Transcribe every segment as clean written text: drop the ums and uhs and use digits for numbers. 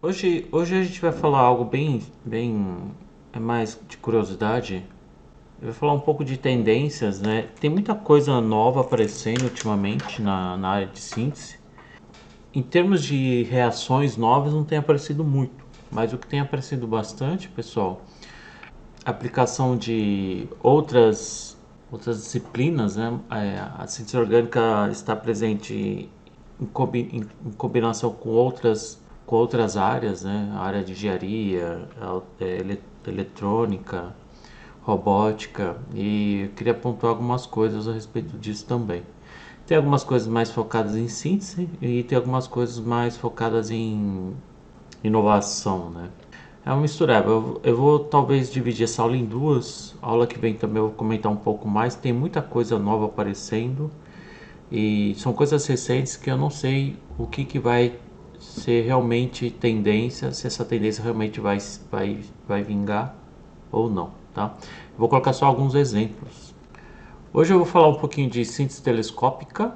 Hoje a gente vai falar algo bem é mais de curiosidade. Eu vou falar um pouco de tendências, né? Tem muita coisa nova aparecendo ultimamente na área de síntese. Em termos de reações novas, não tem aparecido muito, mas o que tem aparecido bastante, pessoal, aplicação de outras disciplinas, né? A síntese orgânica está presente em combinação com outras áreas, né? A área de engenharia, eletrônica, robótica, e eu queria pontuar algumas coisas a respeito disso também. Tem algumas coisas mais focadas em síntese e tem algumas coisas mais focadas em inovação, né? É uma mistureba. Eu vou talvez dividir essa aula em duas. A aula que vem também eu vou comentar um pouco mais. Tem muita coisa nova aparecendo e são coisas recentes que eu não sei o que vai ser realmente tendência, se essa tendência realmente vai vingar ou não, tá? Eu vou colocar só alguns exemplos. Hoje eu vou falar um pouquinho de síntese telescópica,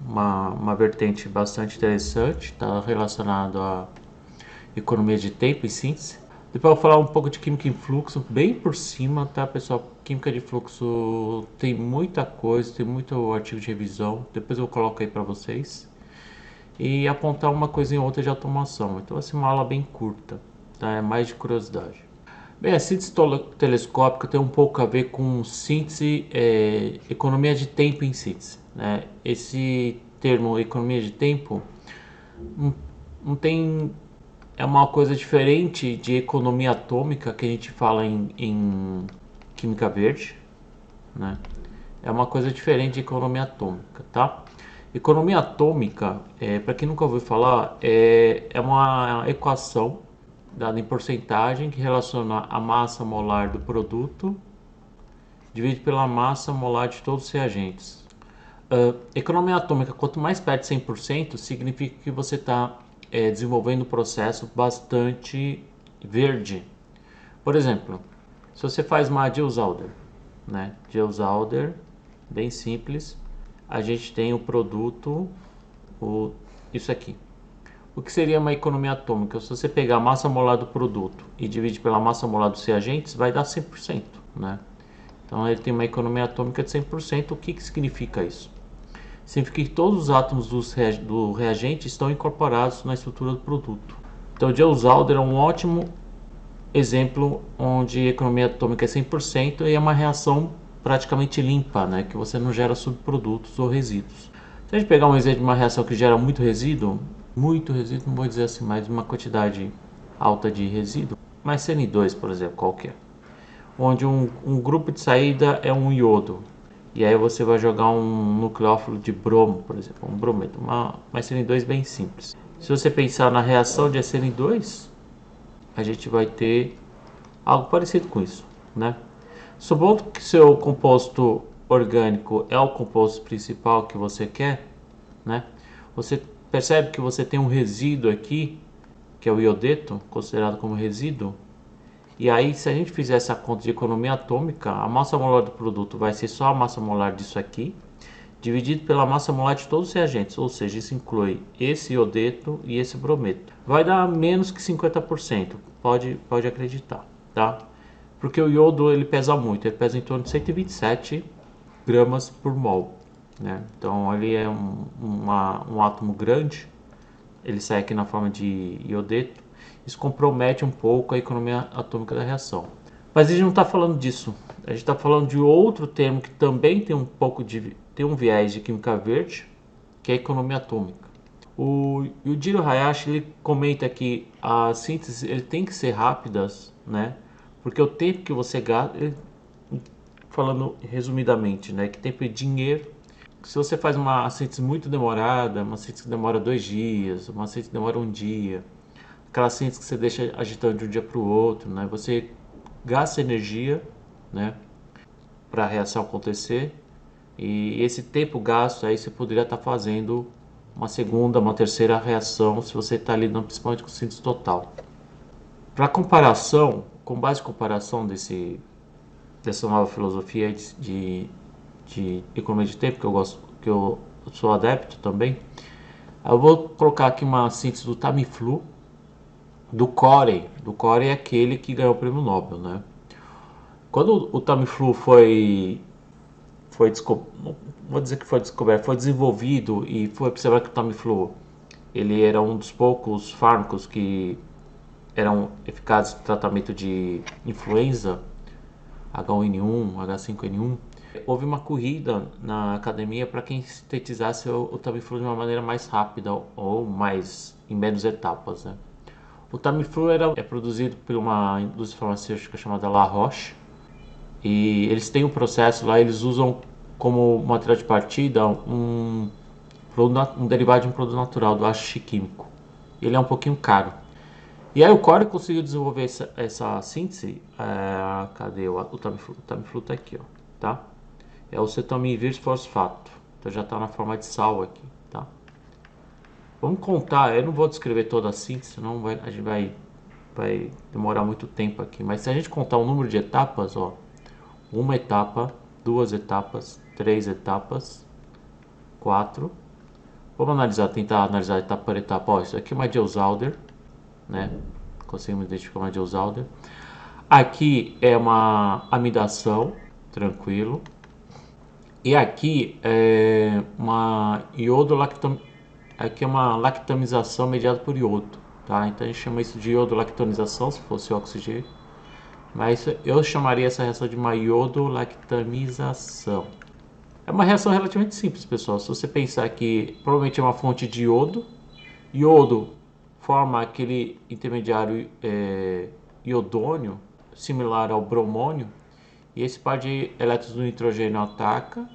uma vertente bastante interessante, está relacionado à economia de tempo e síntese. Depois eu vou falar um pouco de química em fluxo, bem por cima, tá, pessoal? Química de fluxo tem muita coisa, tem muito artigo de revisão. Depois eu coloco aí para vocês. E apontar uma coisa em outra de automação. Então, vai ser uma aula bem curta, tá? É mais de curiosidade. Bem, a síntese telescópica tem um pouco a ver com síntese, economia de tempo em síntese, né? Esse termo economia de tempo não, não tem é uma coisa diferente de economia atômica que a gente fala em química verde, né? É uma coisa diferente de economia atômica, tá? Economia atômica, para quem nunca ouviu falar, é uma equação dada em porcentagem que relaciona a massa molar do produto divide pela massa molar de todos os reagentes. Economia atômica, quanto mais perto de 100%, significa que você está desenvolvendo um processo bastante verde. Por exemplo, se você faz uma Diels-Alder, né? Diels-Alder, bem simples, a gente tem o produto, isso aqui. O que seria uma economia atômica? Se você pegar a massa molar do produto e dividir pela massa molar dos reagentes, vai dar 100%, né? Então ele tem uma economia atômica de 100%. O que significa isso? Significa que todos os átomos do reagente estão incorporados na estrutura do produto. Então o Diels-Alder é um ótimo exemplo onde a economia atômica é 100% e é uma reação praticamente limpa, né? Que você não gera subprodutos ou resíduos. Se a gente pegar um exemplo de uma reação que gera muito resíduo, não vou dizer assim, mas uma quantidade alta de resíduo, mas CN2, por exemplo, qualquer, onde um grupo de saída é um iodo, e aí você vai jogar um nucleófilo de bromo, por exemplo, um brometo, uma CN2 bem simples. Se você pensar na reação de SN2, a gente vai ter algo parecido com isso, né? Supondo que seu composto orgânico é o composto principal que você quer, né? Você percebe que você tem um resíduo aqui, que é o iodeto, considerado como resíduo. E aí, se a gente fizer essa conta de economia atômica, a massa molar do produto vai ser só a massa molar disso aqui, dividido pela massa molar de todos os reagentes, ou seja, isso inclui esse iodeto e esse brometo. Vai dar menos que 50%, pode acreditar, tá? Porque o iodo ele pesa muito, ele pesa em torno de 127 gramas por mol, né? Então ele é um átomo grande, ele sai aqui na forma de iodeto, isso compromete um pouco a economia atômica da reação. Mas a gente não está falando disso, a gente está falando de outro termo que também tem tem um viés de química verde, que é a economia atômica. O Yujiro Hayashi ele comenta que a síntese ele tem que ser rápidas, né? Porque o tempo que você gasta, falando resumidamente, né? Que tempo é dinheiro. Se você faz uma síntese muito demorada, uma síntese que demora 2 dias, uma síntese que demora um dia, aquela síntese que você deixa agitando de um dia para o outro, né? Você gasta energia, né? Para a reação acontecer. E esse tempo gasto aí você poderia estar fazendo uma segunda, uma terceira reação se você está lidando principalmente com síntese total. Para comparação, com base em comparação dessa nova filosofia de economia de tempo que eu gosto, que eu sou adepto também, eu vou colocar aqui uma síntese do Tamiflu, do Corey. Do Corey é aquele que ganhou o prêmio Nobel, né? Quando o Tamiflu foi vou dizer que foi descoberto, foi desenvolvido e foi observado que o Tamiflu ele era um dos poucos fármacos que eram eficazes no tratamento de influenza H1N1, H5N1. Houve uma corrida na academia para quem sintetizasse o Tamiflu de uma maneira mais rápida ou mais em menos etapas, né? O Tamiflu é produzido por uma indústria farmacêutica chamada La Roche e eles têm um processo lá, eles usam como material de partida um derivado de um produto natural do ácido químico. Ele é um pouquinho caro. E aí o Corey conseguiu desenvolver essa síntese. Cadê o Tamiflu? O Tamiflu tá aqui, ó, tá? É o cetamivir fosfato. Então já está na forma de sal aqui, tá? Vamos contar, eu não vou descrever toda a síntese, senão a gente vai demorar muito tempo aqui. Mas se a gente contar o número de etapas, ó, uma etapa, duas etapas, três etapas, quatro. Vamos tentar analisar etapa por etapa. Ó, isso aqui é uma Diels-Alder, né? Conseguimos identificar uma Diels-Alder. Aqui é uma amidação, tranquilo. E aqui é uma aqui é uma lactamização mediada por iodo, tá? Então a gente chama isso de iodo-lactonização, se fosse oxigênio. Mas eu chamaria essa reação de uma iodo-lactamização. É uma reação relativamente simples, pessoal. Se você pensar que provavelmente é uma fonte de iodo, iodo forma aquele intermediário iodônio, similar ao bromônio, e esse par de elétrons do nitrogênio ataca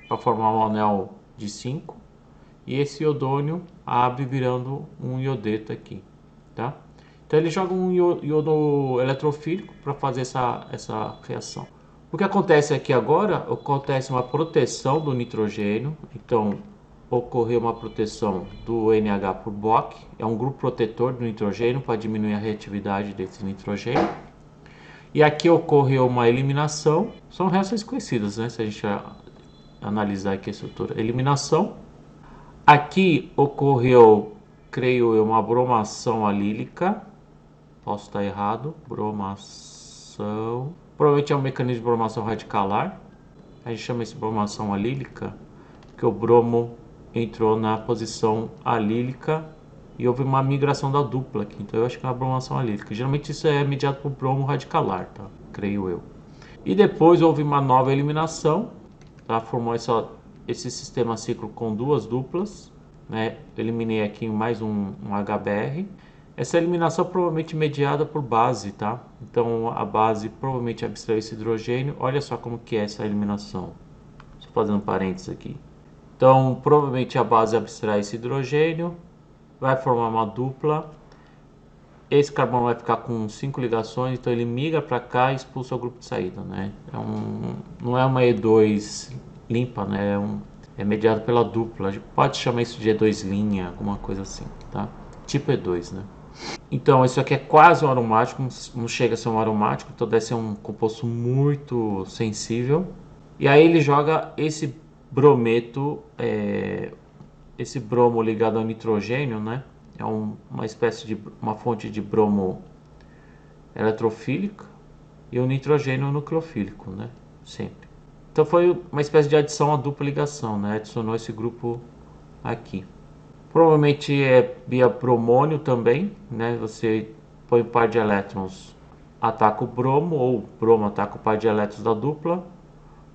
para formar um anel de 5, e esse iodônio abre virando um iodeto aqui, tá? Então ele joga um iodo eletrofílico para fazer essa reação. O que acontece aqui agora, acontece uma proteção do nitrogênio, então ocorreu uma proteção do NH por Bock, é um grupo protetor do nitrogênio para diminuir a reatividade desse nitrogênio. E aqui ocorreu uma eliminação, são reações conhecidas, né? Se a gente analisar aqui a estrutura, eliminação. Aqui ocorreu, creio eu, uma bromação alílica, posso estar errado, bromação, provavelmente é um mecanismo de bromação radicalar, a gente chama isso de bromação alílica, que o bromo entrou na posição alílica e houve uma migração da dupla aqui, então eu acho que é uma bromação alílica. Geralmente isso é mediado por bromo radicalar, tá? Creio eu. E depois houve uma nova eliminação, tá? Formou esse sistema ciclo com duas duplas, né? Eliminei aqui mais um HBr. Essa eliminação provavelmente mediada por base, tá? Então a base provavelmente abstraiu esse hidrogênio. Olha só como que é essa eliminação. Só fazendo um parênteses aqui. Então provavelmente a base abstrai esse hidrogênio, vai formar uma dupla. Esse carbono vai ficar com 5 ligações, então ele migra para cá e expulsa o grupo de saída, né? Não é uma E2 limpa, né? É mediado pela dupla. A gente pode chamar isso de E2 linha, alguma coisa assim, tá? Tipo E2, né? Então, isso aqui é quase um aromático, não chega a ser um aromático, então deve ser um composto muito sensível. E aí ele joga esse brometo, esse bromo ligado ao nitrogênio, né? É uma espécie de uma fonte de bromo eletrofílica e o nitrogênio nucleofílico, né? Sempre. Então foi uma espécie de adição à dupla ligação, né? Adicionou esse grupo aqui. Provavelmente é via bromônio também, né? Você põe um par de elétrons, ataca o bromo, ou o bromo ataca o par de elétrons da dupla,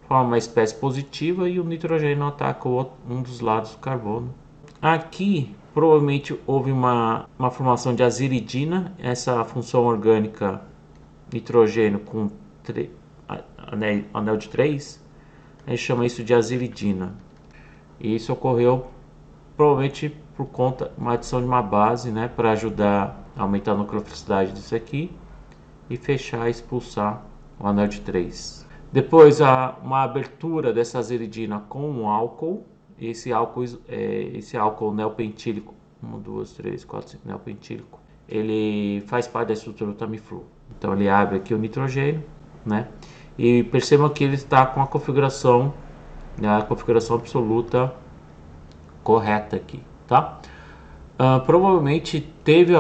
forma uma espécie positiva e o nitrogênio ataca um dos lados do carbono. Aqui provavelmente houve uma formação de aziridina, essa função orgânica nitrogênio com anel de 3, a gente chama isso de aziridina. E isso ocorreu provavelmente por conta de uma adição de uma base, né, para ajudar a aumentar a nucleofilicidade disso aqui e fechar e expulsar o anel de 3. Depois uma abertura dessa aziridina com um álcool, esse álcool neopentílico, 1, 2, 3, 4, 5 neopentílico, ele faz parte da estrutura do Tamiflu. Então ele abre aqui o nitrogênio, né? E percebam que ele está com a configuração, né, a configuração absoluta correta aqui, tá? Provavelmente teve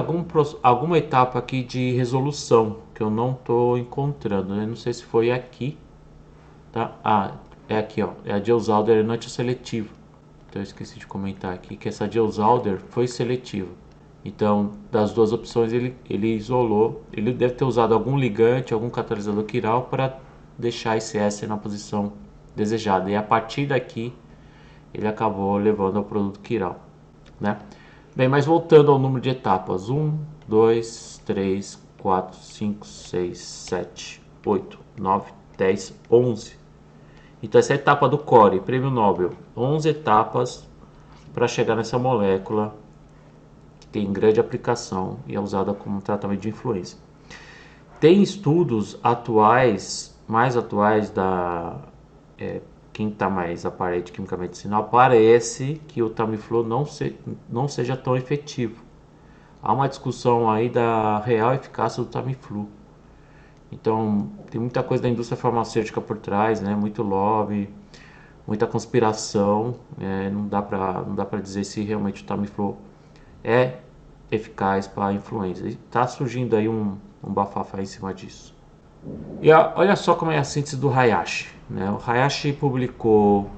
alguma etapa aqui de resolução que eu não estou encontrando. Eu não sei se foi aqui, tá? É aqui, ó. É a Diels-Alder seletiva. Então eu esqueci de comentar aqui que essa Diels-Alder foi seletiva. Então, das duas opções, ele isolou. Ele deve ter usado algum ligante, algum catalisador quiral para deixar esse éster na posição desejada. E a partir daqui, ele acabou levando ao produto quiral, né? Bem, mas voltando ao número de etapas: 1, 2, 3, 4, 5, 6, 7, 8, 9, 10, 11. Então, essa é a etapa do core, prêmio Nobel. 11 etapas para chegar nessa molécula que tem grande aplicação e é usada como tratamento de influenza. Tem estudos atuais, mais atuais quem está mais aparente quimicamente medicinal, parece que o Tamiflu não seja tão efetivo. Há uma discussão aí da real eficácia do Tamiflu. Então, tem muita coisa da indústria farmacêutica por trás, né? Muito lobby, muita conspiração. Não dá para dizer se realmente o Tamiflu é eficaz para a influenza. Está surgindo aí um bafafá em cima disso. E olha só como é a síntese do Hayashi, né? O Hayashi publicou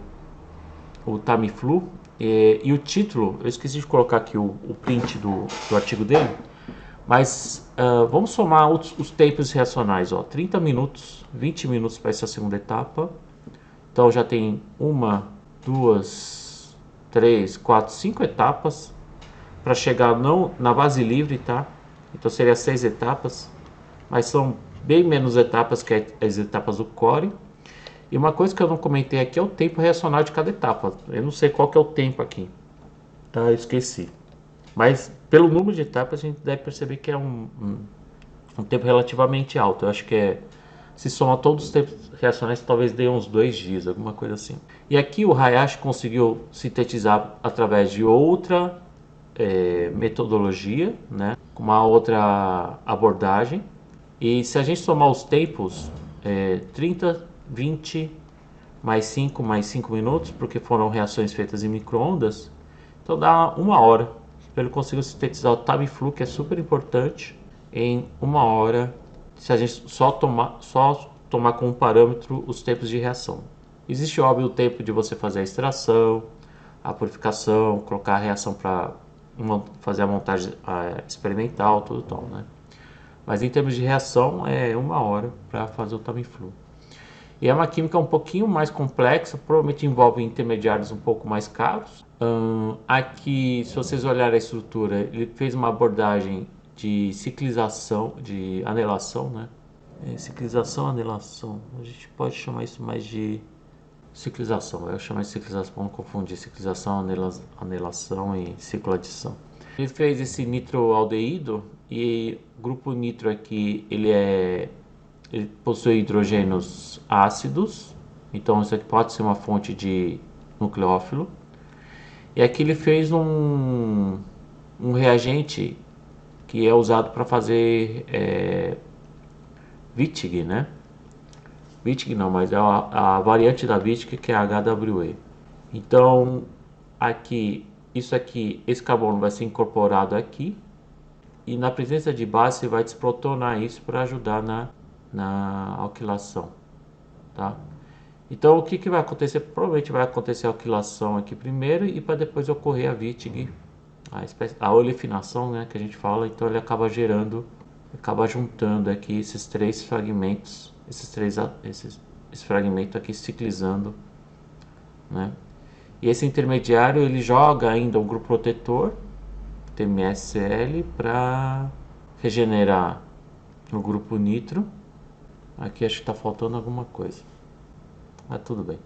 o Tamiflu e o título, eu esqueci de colocar aqui o print do artigo dele, mas vamos somar os tempos reacionais, ó, 30 minutos, 20 minutos para essa segunda etapa. Então já tem 1, 2, 3, 4, 5 etapas para chegar na base livre, tá? Então seria 6 etapas, mas são bem menos etapas que as etapas do core. E uma coisa que eu não comentei aqui é o tempo reacional de cada etapa. Eu não sei qual que é o tempo aqui, tá? Eu esqueci. Mas pelo número de etapas a gente deve perceber que é um tempo relativamente alto. Eu acho que se soma todos os tempos reacionais, talvez dê uns 2 dias, alguma coisa assim. E aqui o Hayashi conseguiu sintetizar através de outra metodologia, né? Com uma outra abordagem. E se a gente somar os tempos, 30, 20, mais 5 minutos, porque foram reações feitas em micro-ondas, então dá 1 hora. Ele conseguiu sintetizar o Tamiflu, que é super importante, em 1 hora, se a gente só tomar como parâmetro os tempos de reação. Existe, óbvio, o tempo de você fazer a extração, a purificação, colocar a reação para fazer a montagem experimental, tudo tal, né? Mas em termos de reação, é 1 hora para fazer o Tamiflu. E é uma química um pouquinho mais complexa, provavelmente envolve intermediários um pouco mais caros. Aqui, se vocês olharem a estrutura, ele fez uma abordagem de ciclização, de anelação, né? Ciclização, anelação. A gente pode chamar isso mais de ciclização. Eu chamo de ciclização para não confundir ciclização, anelação e cicloadição. Ele fez esse nitroaldeído e o grupo nitro aqui ele possui hidrogênios ácidos, então isso aqui pode ser uma fonte de nucleófilo. E aqui ele fez um reagente que é usado para fazer Wittig, né? Wittig não, mas é a variante da Wittig, que é a HWE. Então esse carbono vai ser incorporado aqui e na presença de base você vai desprotonar isso para ajudar na alquilação, tá? Então o que vai acontecer? Provavelmente vai acontecer a alquilação aqui primeiro e para depois ocorrer a Wittig, a olefinação, né, que a gente fala. Então ele acaba juntando aqui esses 3 fragmentos, esse fragmento aqui ciclizando, né? E esse intermediário ele joga ainda um grupo protetor, TMSCl, para regenerar o grupo nitro. Aqui acho que está faltando alguma coisa, mas tudo bem,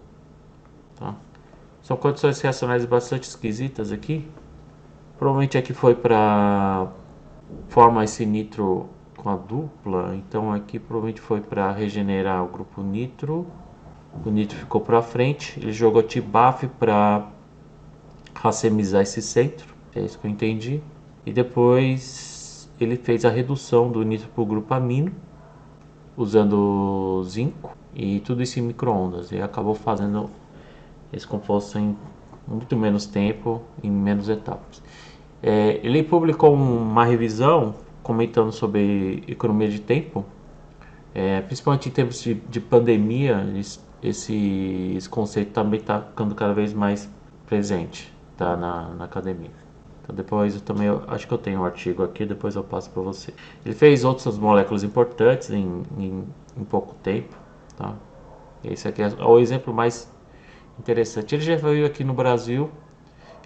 tá? São condições reacionais bastante esquisitas aqui. Provavelmente aqui foi para formar esse nitro com a dupla, então aqui provavelmente foi para regenerar o grupo nitro. O nitro ficou para frente, ele jogou TBAF para racemizar esse centro, é isso que eu entendi. E depois ele fez a redução do nitro para o grupo amino, usando zinco, e tudo isso em micro-ondas. E acabou fazendo esse composto em muito menos tempo, em menos etapas. Ele publicou uma revisão comentando sobre economia de tempo, principalmente em tempos de pandemia. Esse conceito também está ficando cada vez mais presente, tá, na academia. Então depois eu acho que eu tenho um artigo aqui, depois eu passo para você. Ele fez outras moléculas importantes em pouco tempo, tá? Esse aqui é o exemplo mais interessante. Ele já veio aqui no Brasil,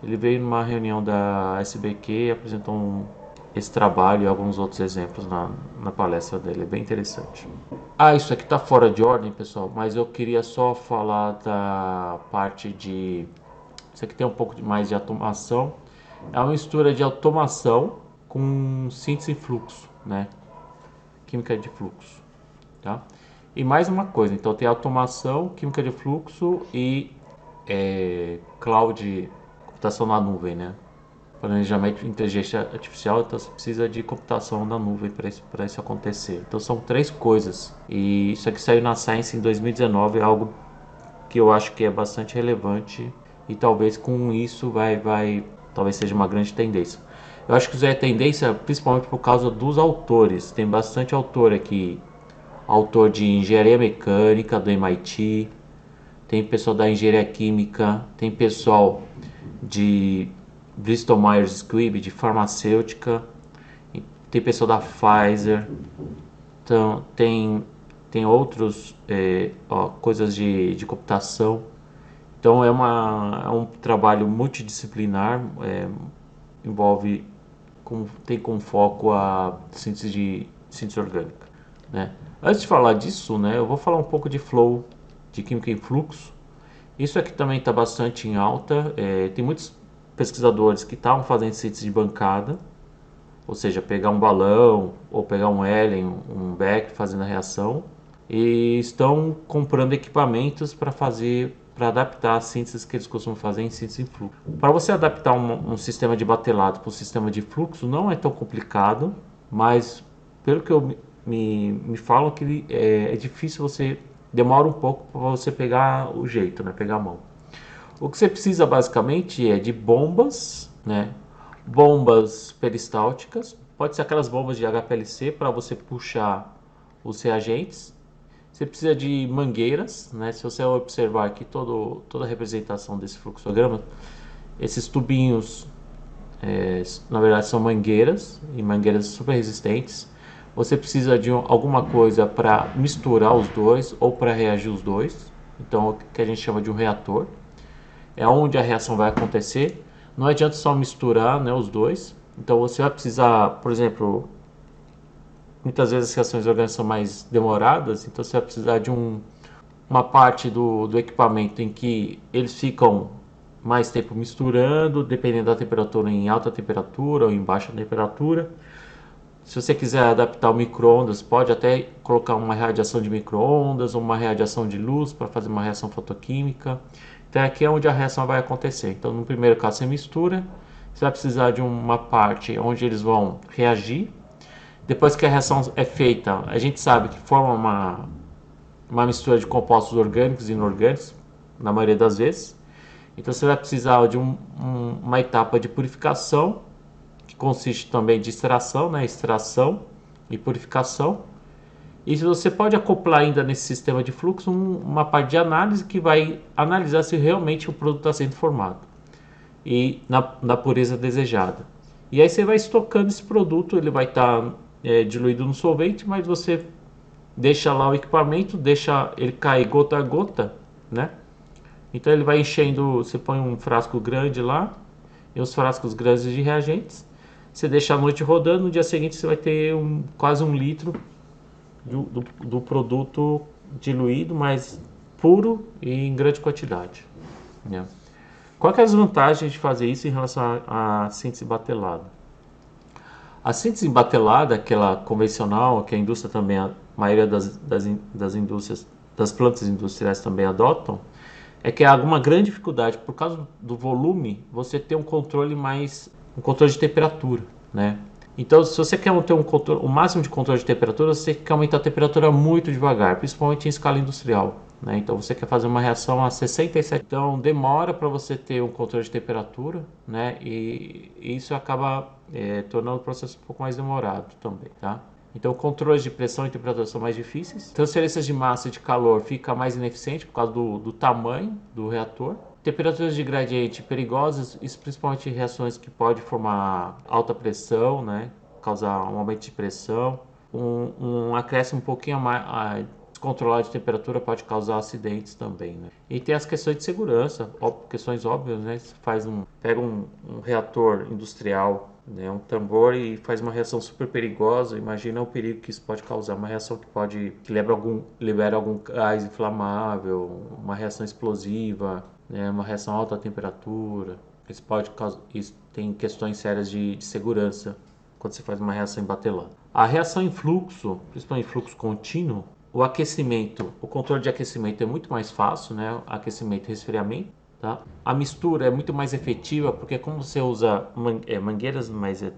ele veio numa reunião da SBQ e apresentou esse trabalho e alguns outros exemplos na palestra dele, é bem interessante. Isso aqui está fora de ordem, pessoal, mas eu queria só falar da parte de... Isso aqui tem um pouco mais de automação. É uma mistura de automação com síntese e fluxo, né? Química de fluxo, tá? E mais uma coisa, então tem automação, química de fluxo e cloud, computação na nuvem, né? Planejamento de inteligência artificial, então você precisa de computação na nuvem para isso acontecer. Então são 3 coisas. E isso aqui saiu na Science em 2019, é algo que eu acho que é bastante relevante e talvez com isso talvez seja uma grande tendência. Eu acho que isso é tendência principalmente por causa dos autores. Tem bastante autor aqui, autor de engenharia mecânica do MIT, tem pessoal da engenharia química, tem pessoal de Bristol Myers Squibb, de farmacêutica, tem pessoal da Pfizer, então tem outros coisas de computação. Então é um trabalho multidisciplinar, tem como foco a síntese orgânica, né? Antes de falar disso, né, eu vou falar um pouco de flow, de química em fluxo. Isso aqui também está bastante em alta. Tem muitos pesquisadores que estavam fazendo síntese de bancada, ou seja, pegar um balão ou pegar um hélio, um Beck fazendo a reação, e estão comprando equipamentos para adaptar as sínteses que eles costumam fazer em síntese em fluxo. Para você adaptar um sistema de batelado para um sistema de fluxo não é tão complicado, mas pelo que me falam que é difícil, demora um pouco para você pegar o jeito, né, pegar a mão. O que você precisa basicamente é de bombas, né, bombas peristálticas, pode ser aquelas bombas de HPLC para você puxar os reagentes. Você precisa de mangueiras, né? Se você observar aqui toda a representação desse fluxograma, esses tubinhos, na verdade são mangueiras, e mangueiras super resistentes. Você precisa de alguma coisa para misturar os dois ou para reagir os dois, então o que a gente chama de um reator. É onde a reação vai acontecer. Não adianta só misturar, né, os dois. Então você vai precisar, por exemplo, muitas vezes as reações orgânicas são mais demoradas, então você vai precisar de uma parte do equipamento em que eles ficam mais tempo misturando, dependendo da temperatura, em alta temperatura ou em baixa temperatura. Se você quiser adaptar o micro-ondas, pode até colocar uma radiação de micro-ondas ou uma radiação de luz para fazer uma reação fotoquímica. Então aqui é onde a reação vai acontecer. Então no primeiro caso você mistura, você vai precisar de uma parte onde eles vão reagir. Depois que a reação é feita, a gente sabe que forma uma mistura de compostos orgânicos e inorgânicos, na maioria das vezes. Então você vai precisar de uma etapa de purificação, que consiste também de extração, né? Extração e purificação. E você pode acoplar ainda nesse sistema de fluxo uma parte de análise que vai analisar se realmente o produto está sendo formado e na pureza desejada. E aí você vai estocando esse produto, ele vai estar diluído no solvente, mas você deixa lá o equipamento, deixa ele cair gota a gota, né? Então ele vai enchendo, você põe um frasco grande lá e os frascos grandes de reagentes, você deixa a noite rodando, no dia seguinte você vai ter quase 1 litro do produto diluído, mas puro e em grande quantidade, né? Qual que é as vantagens de fazer isso em relação à síntese batelada? A síntese batelada, aquela convencional, que a indústria também, a maioria das indústrias, das plantas industriais também adotam, é que há alguma grande dificuldade, por causa do volume, você ter um controle de temperatura, né? Então, se você quer ter o máximo de controle de temperatura, você quer aumentar a temperatura muito devagar, principalmente em escala industrial. né? Então você quer fazer uma reação a 67, então demora para você ter um controle de temperatura, né? E isso acaba tornando o processo um pouco mais demorado também, tá? Então controles de pressão e temperatura são mais difíceis. Transferências de massa e de calor fica mais ineficiente por causa do tamanho do reator. Temperaturas de gradiente perigosas, isso principalmente em reações que podem formar alta pressão, né? Causar um aumento de pressão. Um acréscimo um pouquinho mais descontrolado de temperatura pode causar acidentes também, né? E tem as questões de segurança, questões óbvias, né? Você pega um reator industrial, né, um tambor, e faz uma reação super perigosa. Imagina o perigo que isso pode causar, uma reação que libera algum gás inflamável, uma reação explosiva, né, uma reação a alta temperatura. Isso tem questões sérias de segurança quando você faz uma reação em batelada. A reação em fluxo, principalmente em fluxo contínuo, o controle de aquecimento é muito mais fácil, né? Aquecimento e resfriamento, tá? A mistura é muito mais efetiva porque como você usa mangueiras,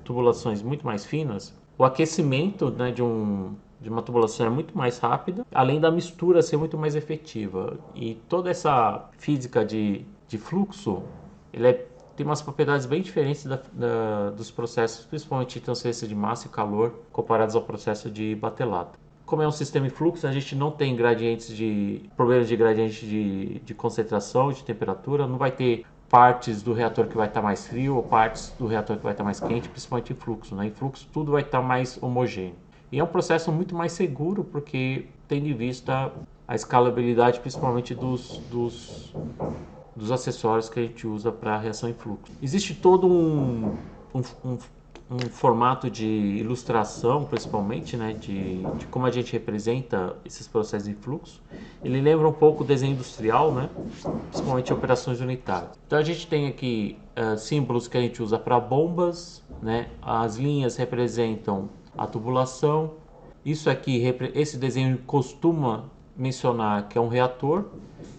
tubulações muito mais finas, o aquecimento, né, de uma tubulação é muito mais rápido, além da mistura ser muito mais efetiva. E toda essa física de fluxo, tem umas propriedades bem diferentes dos processos, principalmente de transferência de massa e calor, comparados ao processo de batelada. Como é um sistema em fluxo, a gente não tem problemas de gradiente de concentração, de temperatura, não vai ter partes do reator que vai estar mais frio ou partes do reator que vai estar mais quente, principalmente em fluxo, né? Em fluxo tudo vai estar mais homogêneo. E é um processo muito mais seguro porque tem de vista a escalabilidade, principalmente dos acessórios que a gente usa para reação em fluxo. Existe todo um formato de ilustração, principalmente, né, de como a gente representa esses processos em fluxo. Ele lembra um pouco o desenho industrial, né, principalmente operações unitárias. Então a gente tem aqui símbolos que a gente usa para bombas, né, as linhas representam a tubulação. Esse desenho costuma mencionar que é um reator.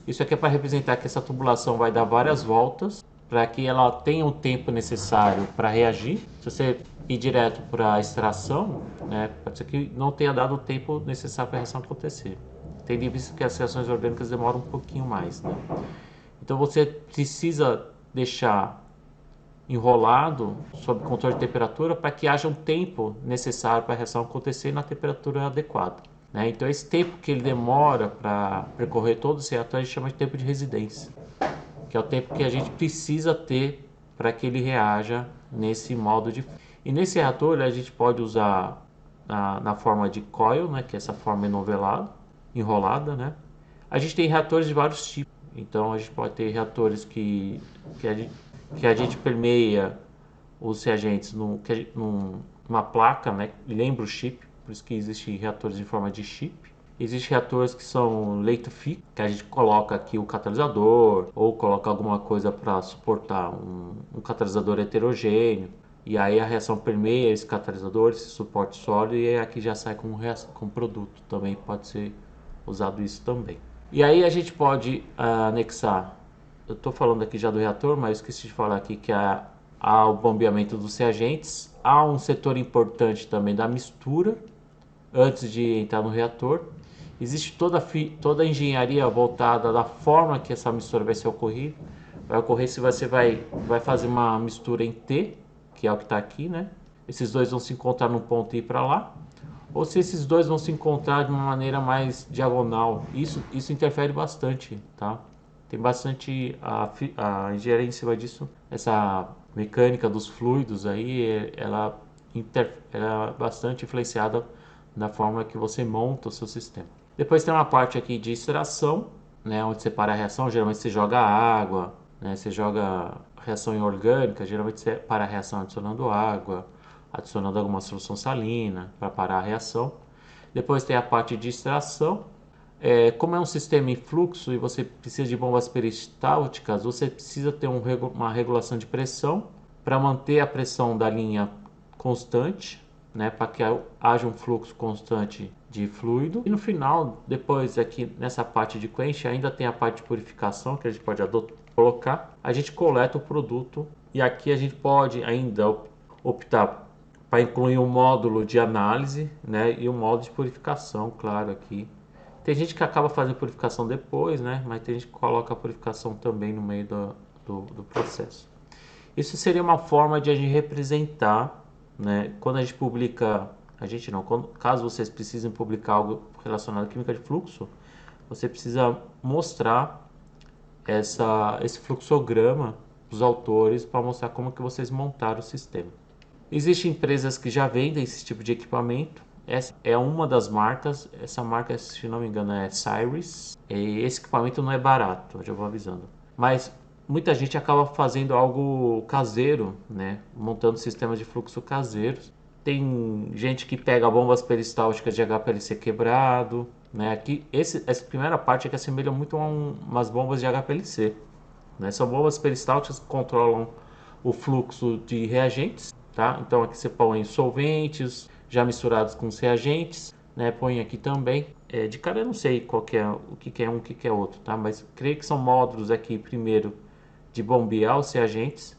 Isso aqui é para representar que essa tubulação vai dar várias voltas para que ela tenha o tempo necessário para reagir. Se você ir direto para a extração, né, pode ser que não tenha dado o tempo necessário para a reação acontecer. Tendo em vista que as reações orgânicas demoram um pouquinho mais, né? Então você precisa deixar enrolado sob controle de temperatura para que haja um tempo necessário para a reação acontecer na temperatura adequada, né? Então esse tempo que ele demora para percorrer todo esse reator a gente chama de tempo de residência, que é o tempo que a gente precisa ter para que ele reaja nesse modo de... E nesse reator a gente pode usar na forma de coil, né, que é essa forma enovelada, enrolada, né? A gente tem reatores de vários tipos, então a gente pode ter reatores que a gente permeia os reagentes numa placa, né, lembra o chip, por isso que existem reatores em forma de chip. Existem reatores que são leito fixo, que a gente coloca aqui o catalisador ou coloca alguma coisa para suportar um catalisador heterogêneo. E aí a reação permeia esse catalisador, esse suporte sólido, e aqui já sai com produto. Também pode ser usado isso também. E aí a gente pode anexar, eu estou falando aqui já do reator, mas esqueci de falar aqui que há o bombeamento dos reagentes. Há um setor importante também da mistura antes de entrar no reator. Existe toda a engenharia voltada da forma que essa mistura vai ser ocorrida. Vai ocorrer se você vai fazer uma mistura em T, que é o que está aqui, né? Esses dois vão se encontrar num ponto e ir para lá. Ou se esses dois vão se encontrar de uma maneira mais diagonal. Isso interfere bastante, tá? Tem bastante a engenharia em cima disso. Essa mecânica dos fluidos aí, ela é bastante influenciada da forma que você monta o seu sistema. Depois tem uma parte aqui de extração, né, onde você para a reação. Geralmente você joga água, né, você joga reação inorgânica, geralmente você para a reação adicionando água, adicionando alguma solução salina para parar a reação. Depois tem a parte de extração. Como é um sistema em fluxo e você precisa de bombas peristálticas, você precisa ter uma regulação de pressão para manter a pressão da linha constante, né, para que haja um fluxo constante de fluido. E no final, depois aqui nessa parte de quench, ainda tem a parte de purificação que a gente pode colocar. A gente coleta o produto e aqui a gente pode ainda optar para incluir um módulo de análise, né, e um módulo de purificação, claro, aqui, Tem gente que acaba fazendo purificação depois, né? Mas tem gente que coloca a purificação também no meio do processo. Isso seria uma forma de a gente representar, né? Quando a gente publica, a gente não, caso vocês precisem publicar algo relacionado à química de fluxo, você precisa mostrar esse fluxograma dos autores para mostrar como que vocês montaram o sistema. Existem empresas que já vendem esse tipo de equipamento. Essa é uma das marcas. Essa marca, se não me engano, é Cyrus. E esse equipamento não é barato, eu já vou avisando. Mas muita gente acaba fazendo algo caseiro, né? Montando sistemas de fluxo caseiros. Tem gente que pega bombas peristálticas de HPLC quebrado, né? Aqui, essa primeira parte é que assemelha muito a umas bombas de HPLC. Né? São bombas peristálticas que controlam o fluxo de reagentes, tá? Então aqui você põe solventes já misturados com os reagentes, né? Põe aqui também. De cara eu não sei qual que é, o que é um, o que é outro, tá? Mas creio que são módulos aqui, primeiro, de bombear os reagentes.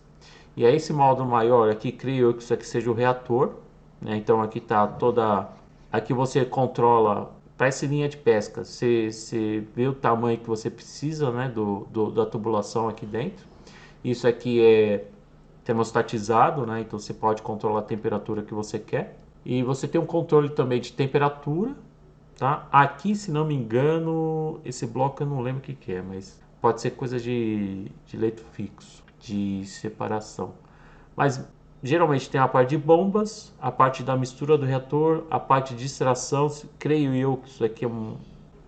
E aí esse módulo maior aqui, creio eu que isso aqui seja o reator, né? Então aqui está toda... Aqui você controla, parece linha de pesca, você vê o tamanho que você precisa, né? Da tubulação aqui dentro. Isso aqui é termostatizado, né? Então você pode controlar a temperatura que você quer. E você tem um controle também de temperatura, tá? Aqui, se não me engano, esse bloco eu não lembro o que é, mas pode ser coisa de leito fixo, de separação. Mas geralmente tem a parte de bombas, a parte da mistura do reator, a parte de extração. Creio eu que isso aqui é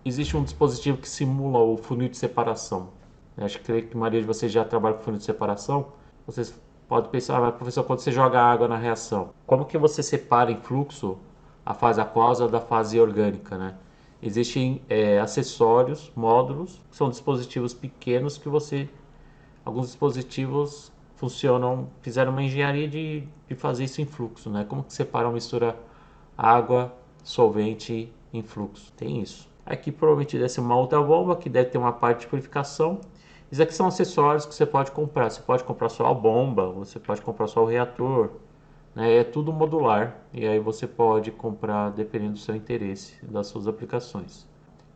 existe um dispositivo que simula o funil de separação. Acho que creio que a maioria de vocês já trabalha com funil de separação. Vocês podem pensar, mas professor, quando você joga água na reação, como que você separa em fluxo a fase aquosa da fase orgânica, né? Existem acessórios, módulos, que são dispositivos pequenos que você... Alguns dispositivos funcionam, fizeram uma engenharia de fazer isso em fluxo, né? Como que separa uma mistura água, solvente em fluxo? Tem isso. Aqui provavelmente deve ser uma outra bomba que deve ter uma parte de purificação. Esses aqui são acessórios que você pode comprar. Você pode comprar só a bomba, você pode comprar só o reator, né? É tudo modular e aí você pode comprar dependendo do seu interesse, das suas aplicações.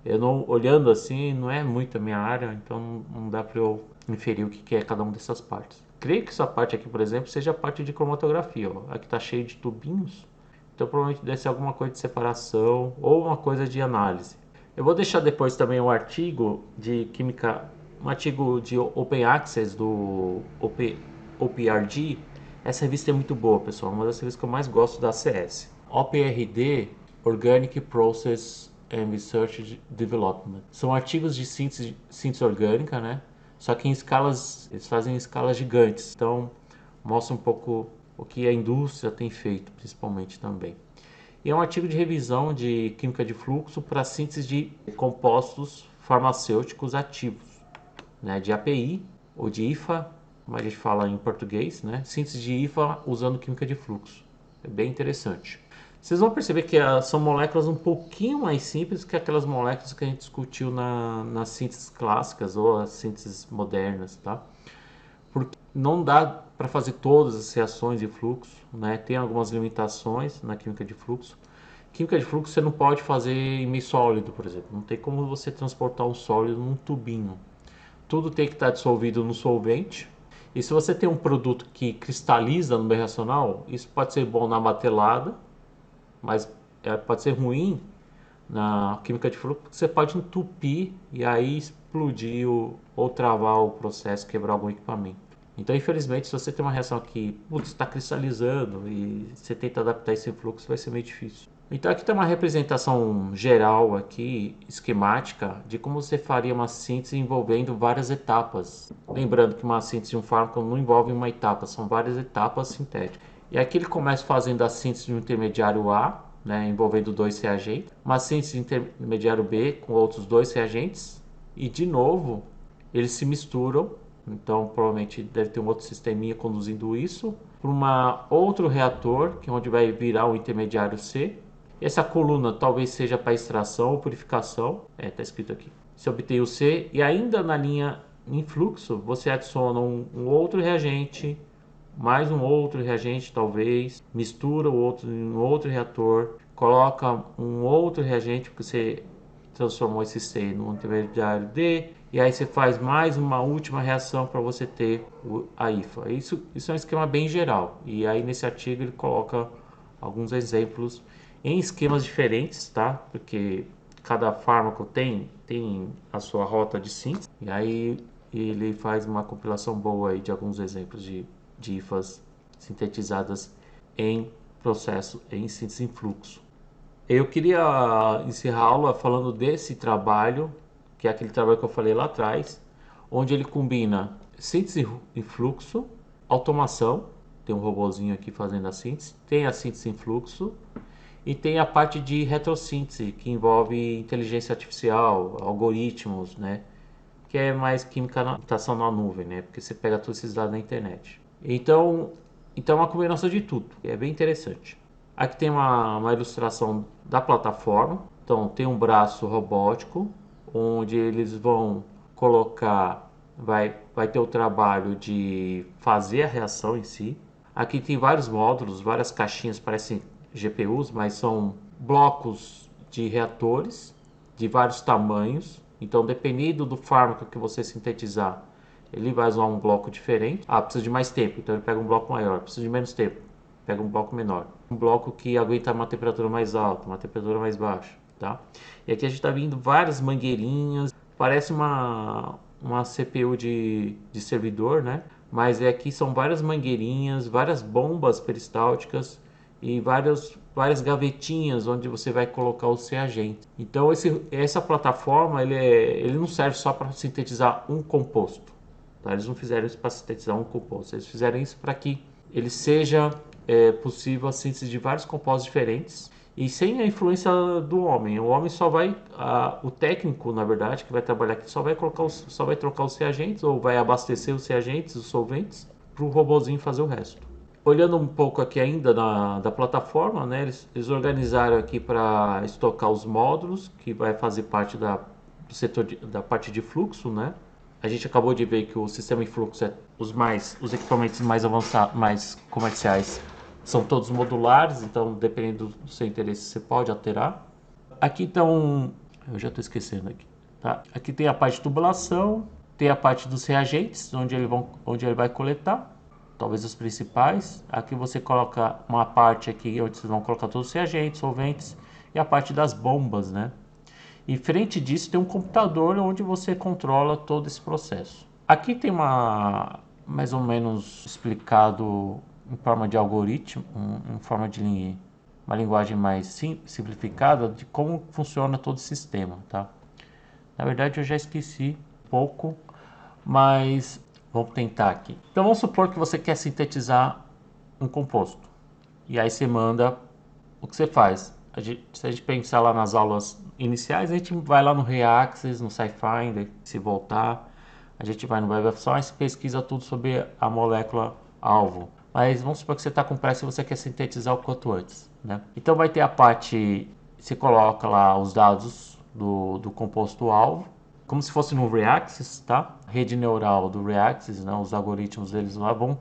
Eu não, olhando assim, não é muito a minha área, então não dá para eu inferir o que é cada uma dessas partes. Creio que essa parte aqui, por exemplo, seja a parte de cromatografia. Ó. Aqui está cheio de tubinhos, então provavelmente deve ser alguma coisa de separação ou uma coisa de análise. Eu vou deixar depois também um artigo de química, um artigo de Open Access do OPRD. Essa revista é muito boa, pessoal, uma das revistas que eu mais gosto da ACS. OPRD, Organic Process and Research Development. São artigos de síntese orgânica, né? Só que em escalas, eles fazem em escalas gigantes. Então, mostra um pouco o que a indústria tem feito, principalmente também. E é um artigo de revisão de química de fluxo para síntese de compostos farmacêuticos ativos, né? De API ou de IFA, como a gente fala em português, né? Síntese de IFA usando química de fluxo. É bem interessante. Vocês vão perceber que são moléculas um pouquinho mais simples que aquelas moléculas que a gente discutiu nas sínteses clássicas ou as sínteses modernas, tá? Porque não dá para fazer todas as reações de fluxo, né? Tem algumas limitações na química de fluxo. Química de fluxo você não pode fazer em meio sólido, por exemplo. Não tem como você transportar um sólido num tubinho. Tudo tem que estar dissolvido no solvente. E se você tem um produto que cristaliza no meio reacional, isso pode ser bom na batelada, mas pode ser ruim na química de fluxo, porque você pode entupir e aí explodir ou travar o processo, quebrar algum equipamento. Então, infelizmente, se você tem uma reação que está cristalizando e você tenta adaptar esse fluxo, vai ser meio difícil. Então, aqui tem uma representação geral aqui, esquemática, de como você faria uma síntese envolvendo várias etapas. Lembrando que uma síntese de um fármaco não envolve uma etapa, são várias etapas sintéticas. E aqui ele começa fazendo a síntese de um intermediário A, né, envolvendo dois reagentes, uma síntese de intermediário B com outros dois reagentes, e de novo eles se misturam, então provavelmente deve ter um outro sisteminha conduzindo isso, para um outro reator, que é onde vai virar o intermediário C. Essa coluna talvez seja para extração ou purificação, está escrito aqui. Você obtém o C e ainda na linha em fluxo você adiciona um outro reagente, mais um outro reagente talvez, mistura o outro em um outro reator, coloca um outro reagente porque você transformou esse C no intermediário D, e aí você faz mais uma última reação para você ter a IFA. Isso é um esquema bem geral, e aí nesse artigo ele coloca alguns exemplos em esquemas diferentes, tá? Porque cada fármaco tem a sua rota de síntese, e aí ele faz uma compilação boa aí de alguns exemplos de IFAs sintetizadas em processo, em síntese em fluxo. Eu queria encerrar a aula falando desse trabalho, que é aquele trabalho que eu falei lá atrás, onde ele combina síntese em fluxo, automação, tem um robozinho aqui fazendo a síntese, tem a síntese em fluxo e tem a parte de retrossíntese, que envolve inteligência artificial, algoritmos, né? Que é mais química na computação na nuvem, né? Porque você pega todos esses dados na internet. Então é uma combinação de tudo, é bem interessante. Aqui tem uma ilustração da plataforma. Então tem um braço robótico, onde eles vão colocar, vai ter o trabalho de fazer a reação em si. Aqui tem vários módulos, várias caixinhas, parecem GPUs, mas são blocos de reatores de vários tamanhos. Então, dependendo do fármaco que você sintetizar, ele vai usar um bloco diferente. Ah, precisa de mais tempo, então ele pega um bloco maior. Precisa de menos tempo, pega um bloco menor. Um bloco que aguenta uma temperatura mais alta, uma temperatura mais baixa, tá? E aqui a gente está vendo várias mangueirinhas. Parece uma CPU de servidor, né? Mas aqui são várias mangueirinhas, várias bombas peristálticas e várias gavetinhas onde você vai colocar os reagentes. Então essa plataforma ele não serve só para sintetizar um composto, tá? Eles não fizeram isso para sintetizar um composto, eles fizeram isso para que ele seja possível a síntese de vários compostos diferentes e sem a influência do homem. O homem só vai, o técnico, na verdade, que vai trabalhar aqui, só vai trocar os reagentes ou vai abastecer os reagentes, os solventes, para o robozinho fazer o resto. Olhando um pouco aqui ainda da plataforma, né, eles organizaram aqui para estocar os módulos, que vai fazer parte do setor da parte de fluxo, né? A gente acabou de ver que o sistema em fluxo os equipamentos mais avançados, mais comerciais, são todos modulares, então dependendo do seu interesse você pode alterar. Aqui então, eu já estou esquecendo aqui, tá? Aqui tem a parte de tubulação, tem a parte dos reagentes, onde ele vai coletar, talvez os principais. Aqui você coloca uma parte aqui onde vocês vão colocar todos os reagentes, solventes, e a parte das bombas, né? E frente disso tem um computador onde você controla todo esse processo. Aqui tem mais ou menos explicado em forma de algoritmo, em forma de uma linguagem mais simplificada de como funciona todo o sistema, tá? Na verdade eu já esqueci um pouco, mas vamos tentar aqui. Então vamos supor que você quer sintetizar um composto. E aí você manda o que você faz. Se a gente pensar lá nas aulas iniciais, a gente vai lá no Reaxys, no SciFinder, se voltar. A gente vai no Web of Science e pesquisa tudo sobre a molécula alvo. Mas vamos supor que você está com pressa e você quer sintetizar o quanto antes, né? Então vai ter a parte, você coloca lá os dados do composto alvo, como se fosse no Reaxys, tá? A rede neural do Reaxys, né? Os algoritmos deles lá vão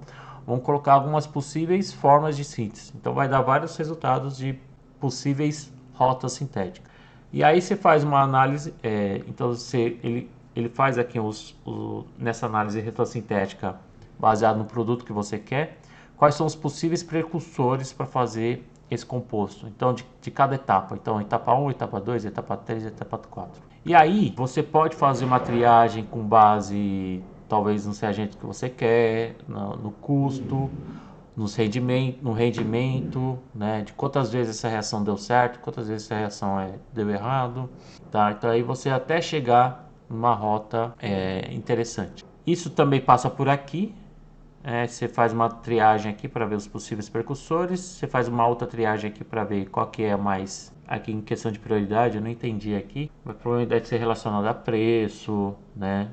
colocar algumas possíveis formas de síntese. Então vai dar vários resultados de possíveis rotas sintéticas. E aí você faz uma análise, então ele faz aqui nessa análise retrosintética baseado no produto que você quer, quais são os possíveis precursores para fazer esse composto. Então, de cada etapa. Então, etapa 1, etapa 2, etapa 3, etapa 4. E aí, você pode fazer uma triagem com base, talvez, no reagente que você quer, no custo, no rendimento, né? De quantas vezes essa reação deu certo, quantas vezes essa reação deu errado. Tá? Então, aí você até chegar numa rota interessante. Isso também passa por aqui. Você faz uma triagem aqui para ver os possíveis precursores, você faz uma outra triagem aqui para ver qual que é mais, aqui em questão de prioridade, eu não entendi aqui, mas provavelmente deve ser relacionado a preço, né,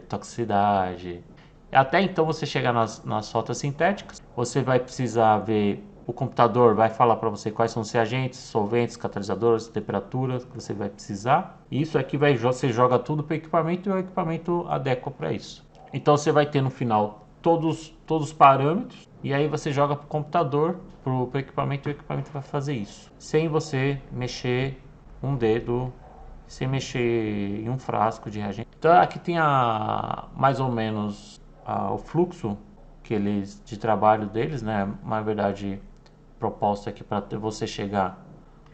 toxicidade. Até então você chegar nas rotas sintéticas, você vai precisar ver, o computador vai falar para você quais são os reagentes, solventes, catalisadores, temperaturas que você vai precisar. E isso aqui você joga tudo para o equipamento e o equipamento adequa para isso. Então você vai ter no final todos os parâmetros e aí você joga para o computador, para o equipamento, e o equipamento vai fazer isso sem você mexer um dedo sem mexer em um frasco de reagente. Então aqui tem mais ou menos o fluxo que eles de trabalho deles, né? Na verdade, proposta aqui para você chegar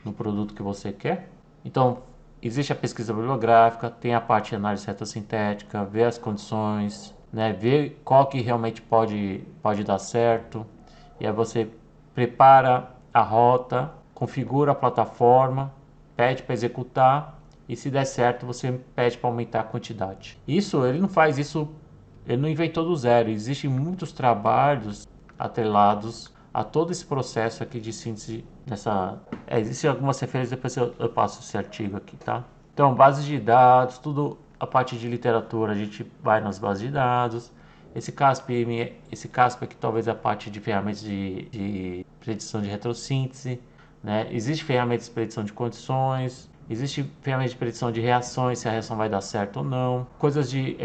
no produto que você quer. Então existe a pesquisa bibliográfica, tem a parte de análise retrosintética, ver as condições, né? Ver qual que realmente pode dar certo. E aí você prepara a rota, configura a plataforma, pede para executar e se der certo você pede para aumentar a quantidade. Isso, ele não faz isso, ele não inventou do zero. Existem muitos trabalhos atrelados a todo esse processo aqui de síntese existem algumas referências, depois eu passo esse artigo aqui, tá? Então, bases de dados, tudo a parte de literatura, a gente vai nas bases de dados. Esse CASP aqui talvez a parte de ferramentas de predição de retrossíntese, né? Existe ferramentas de predição de condições, existe ferramentas de predição de reações, se a reação vai dar certo ou não. Coisas de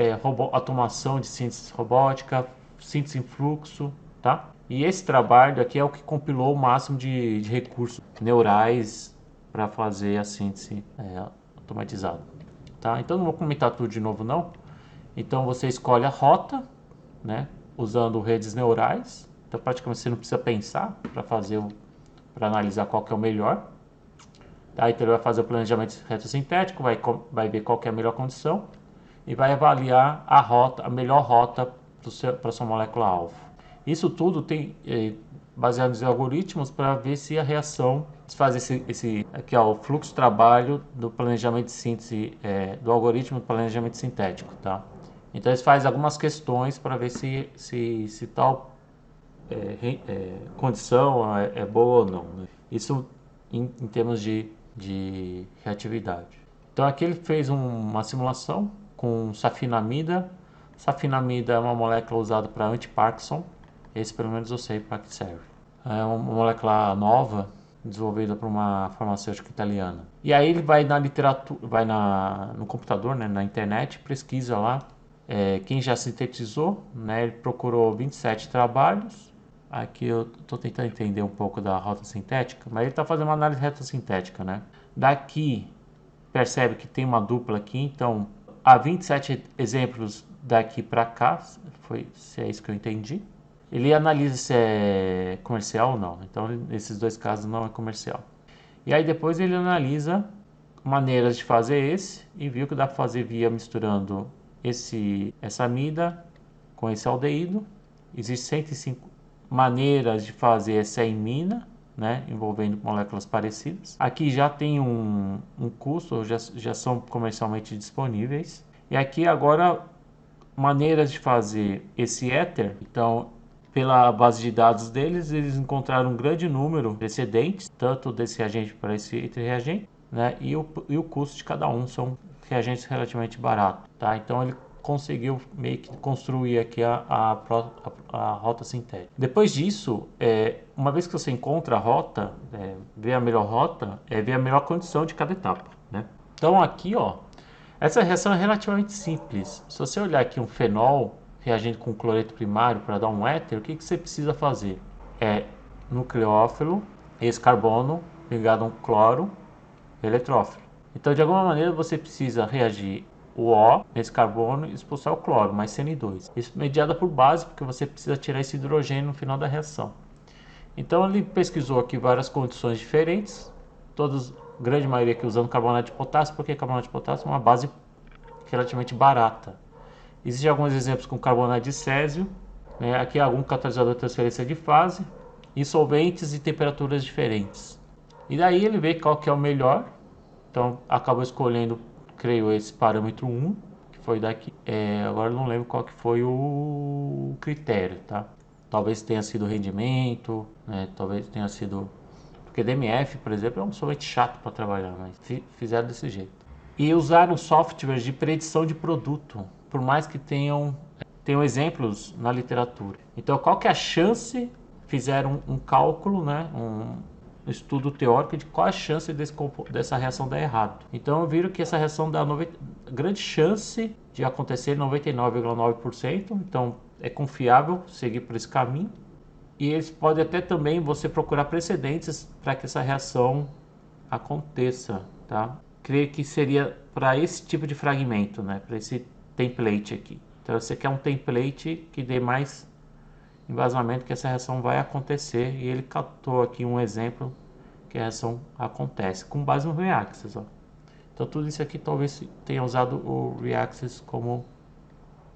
automação de síntese robótica, síntese em fluxo, tá? E esse trabalho aqui é o que compilou o máximo de recursos neurais para fazer a síntese automatizada, tá? Então não vou comentar tudo de novo não. Então você escolhe a rota, né, usando redes neurais. Então praticamente você não precisa pensar para analisar qual que é o melhor. Tá? Então ele vai fazer o planejamento retrosintético, vai ver qual que é a melhor condição e vai avaliar a melhor rota para sua molécula-alvo. Isso tudo tem baseado nos algoritmos para ver se a reação faz esse aqui o fluxo de trabalho do planejamento de síntese do algoritmo do planejamento sintético, tá? Então eles fazem algumas questões para ver se tal condição é boa ou não, né? Isso em termos de reatividade. Então aqui ele fez uma simulação com safinamida. Safinamida é uma molécula usada para anti-Parkinson. Esse pelo menos eu sei para que serve. É uma molécula nova, desenvolvida por uma farmacêutica italiana. E aí ele vai na literatura, vai no computador, né, na internet, pesquisa lá quem já sintetizou, né, ele procurou 27 trabalhos. Aqui eu estou tentando entender um pouco da rota sintética, mas ele está fazendo uma análise retrosintética, né? Daqui percebe que tem uma dupla aqui, então há 27 exemplos daqui para cá, se é isso que eu entendi. Ele analisa se é comercial ou não, então nesses dois casos não é comercial. E aí depois ele analisa maneiras de fazer e viu que dá para fazer via misturando essa amida com esse aldeído. Existem 105 maneiras de fazer essa imina, né, envolvendo moléculas parecidas. Aqui já tem um custo, já são comercialmente disponíveis. E aqui agora maneiras de fazer esse éter. Então, pela base de dados deles, eles encontraram um grande número de precedentes, tanto desse reagente para esse reagente, né, e o custo de cada um são reagentes relativamente baratos, tá? Então ele conseguiu meio que construir aqui a rota sintética. Depois disso, uma vez que você encontra a rota, vê a melhor rota, vê a melhor condição de cada etapa, né? Então aqui, ó, essa reação é relativamente simples. Se você olhar aqui um fenol reagindo com cloreto primário para dar um éter, o que você precisa fazer? Nucleófilo, esse carbono ligado a um cloro, eletrófilo. Então, de alguma maneira, você precisa reagir o O nesse carbono e expulsar o cloro, mais CN2. Isso mediado por base, porque você precisa tirar esse hidrogênio no final da reação. Então, ele pesquisou aqui várias condições diferentes, todas, grande maioria aqui usando carbonato de potássio, porque carbonato de potássio é uma base relativamente barata. Existem alguns exemplos com carbonato de césio, né? Aqui algum catalisador de transferência de fase, e solventes e temperaturas diferentes. E daí ele vê qual que é o melhor. Então acabou escolhendo, creio, esse parâmetro 1, que foi daqui. Agora eu não lembro qual que foi o critério, tá? Talvez tenha sido rendimento, né? Talvez tenha sido... Porque DMF, por exemplo, é um solvente chato para trabalhar, mas fizeram desse jeito. E usaram softwares de predição de produto, por mais que tenham exemplos na literatura. Então qual que é a chance? Fizeram um cálculo, né? Um estudo teórico de qual a chance dessa reação dar errado. Então viram que essa reação dá grande chance de acontecer 99,9%, então é confiável seguir por esse caminho. E eles podem até também você procurar precedentes para que essa reação aconteça, tá? Creio que seria para esse tipo de fragmento, né? Para esse template aqui. Então você quer um template que dê mais embasamento que essa reação vai acontecer, e ele captou aqui um exemplo que a reação acontece com base no Reaxys, ó. Então tudo isso aqui talvez tenha usado o Reaxys como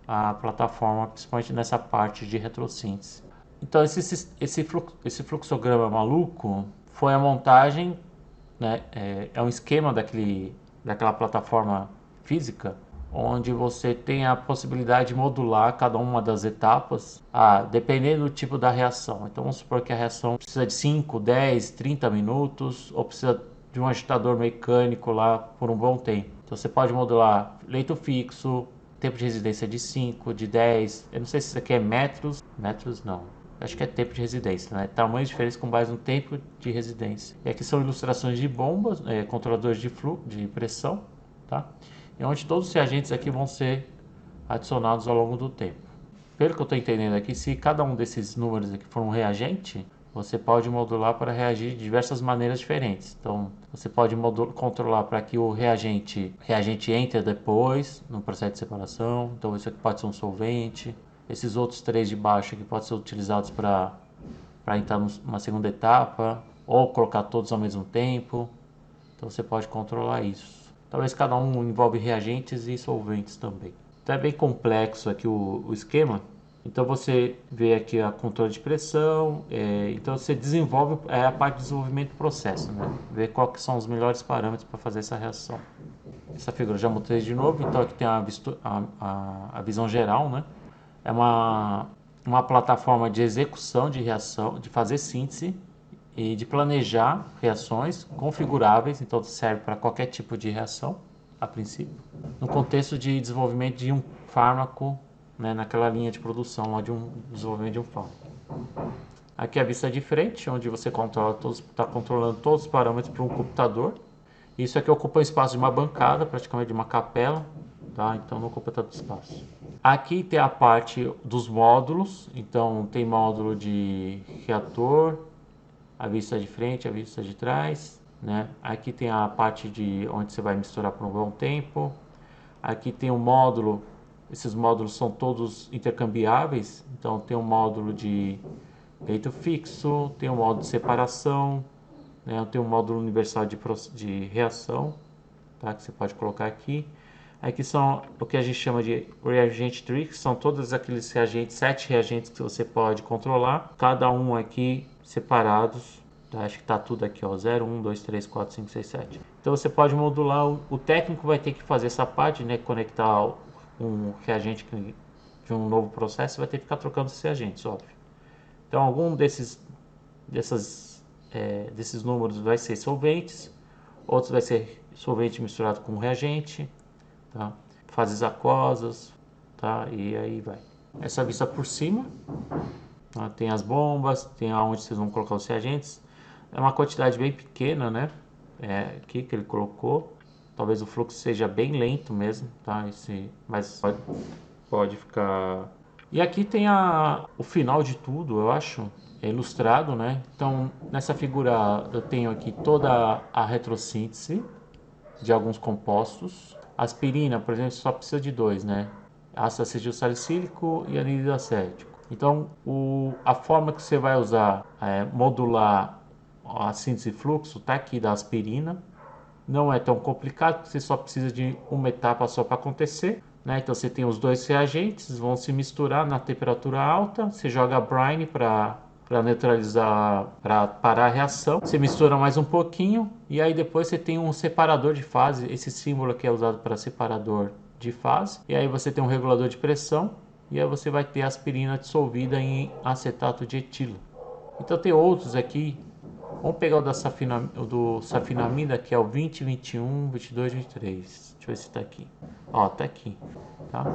a plataforma, principalmente nessa parte de retrossíntese. Então esse fluxograma maluco foi a montagem, né, é um esquema daquela plataforma física, onde você tem a possibilidade de modular cada uma das etapas, dependendo do tipo da reação. Então vamos supor que a reação precisa de 5, 10, 30 minutos, ou precisa de um agitador mecânico lá por um bom tempo. Então você pode modular leito fixo, tempo de residência de 5, de 10, eu não sei se isso aqui é metros não, acho que é tempo de residência, né? Tamanhos diferentes com base no tempo de residência. E aqui são ilustrações de bombas, controladores de fluxo, de pressão, tá? E onde todos os reagentes aqui vão ser adicionados ao longo do tempo. Pelo que eu estou entendendo aqui, se cada um desses números aqui for um reagente, você pode modular para reagir de diversas maneiras diferentes. Então, você pode controlar para que o reagente entre depois no processo de separação. Então, isso aqui pode ser um solvente. Esses outros três de baixo aqui podem ser utilizados para entrar numa segunda etapa, ou colocar todos ao mesmo tempo. Então, você pode controlar isso. Talvez cada um envolve reagentes e solventes também. Então é bem complexo aqui o esquema. Então você vê aqui a controle de pressão, então você desenvolve a parte de desenvolvimento do processo, né? Ver quais são os melhores parâmetros para fazer essa reação. Essa figura eu já mostrei de novo, então aqui tem a visão geral, né? É uma plataforma de execução de reação, de fazer síntese e de planejar reações configuráveis, então serve para qualquer tipo de reação, a princípio, no contexto de desenvolvimento de um fármaco, né, naquela linha de produção lá de um desenvolvimento de um fármaco. Aqui é a vista de frente, onde você está controlando todos os parâmetros para um computador. Isso aqui ocupa o espaço de uma bancada, praticamente de uma capela, tá? Então não ocupa tanto espaço. Aqui tem a parte dos módulos, então tem módulo de reator, a vista de frente, a vista de trás, né? Aqui tem a parte de onde você vai misturar por um bom tempo. Aqui tem um módulo, esses módulos são todos intercambiáveis, então tem um módulo de leito fixo, tem um módulo de separação, né? Tem um módulo universal de reação, tá? Que você pode colocar aqui. Aqui são o que a gente chama de reagent tree, que são todos aqueles reagentes, 7 reagentes que você pode controlar, cada um aqui separados, tá? Acho que está tudo aqui, ó, 0, 1, 2, 3, 4, 5, 6, 7. Então você pode modular, o técnico vai ter que fazer essa parte, né, conectar um reagente de um novo processo, vai ter que ficar trocando esses reagentes, óbvio. Então algum desses números vai ser solventes, outros vai ser solvente misturado com reagente, tá? Fases aquosas, tá? E aí vai. Essa vista por cima, tá? Tem as bombas, tem aonde vocês vão colocar os reagentes. É uma quantidade bem pequena, né? Aqui que ele colocou. Talvez o fluxo seja bem lento mesmo, tá? Mas pode ficar. E aqui tem o final de tudo, eu acho. É ilustrado, né? Então nessa figura eu tenho aqui toda a retrossíntese de alguns compostos. Aspirina, por exemplo, só precisa de 2, né? Ácido acetil salicílico e anidrido acético. Então, a forma que você vai usar modular a síntese fluxo está aqui da aspirina. Não é tão complicado, porque você só precisa de uma etapa só para acontecer, né? Então você tem os dois reagentes, vão se misturar na temperatura alta, você joga brine para neutralizar, para parar a reação. Você mistura mais um pouquinho e aí depois você tem um separador de fase, esse símbolo aqui é usado para separador de fase. E aí você tem um regulador de pressão e aí você vai ter a aspirina dissolvida em acetato de etilo. Então tem outros aqui. Vamos pegar o do safinamida, que é o 20, 21, 22, 23. Deixa eu ver se está aqui. Ó, tá aqui, tá?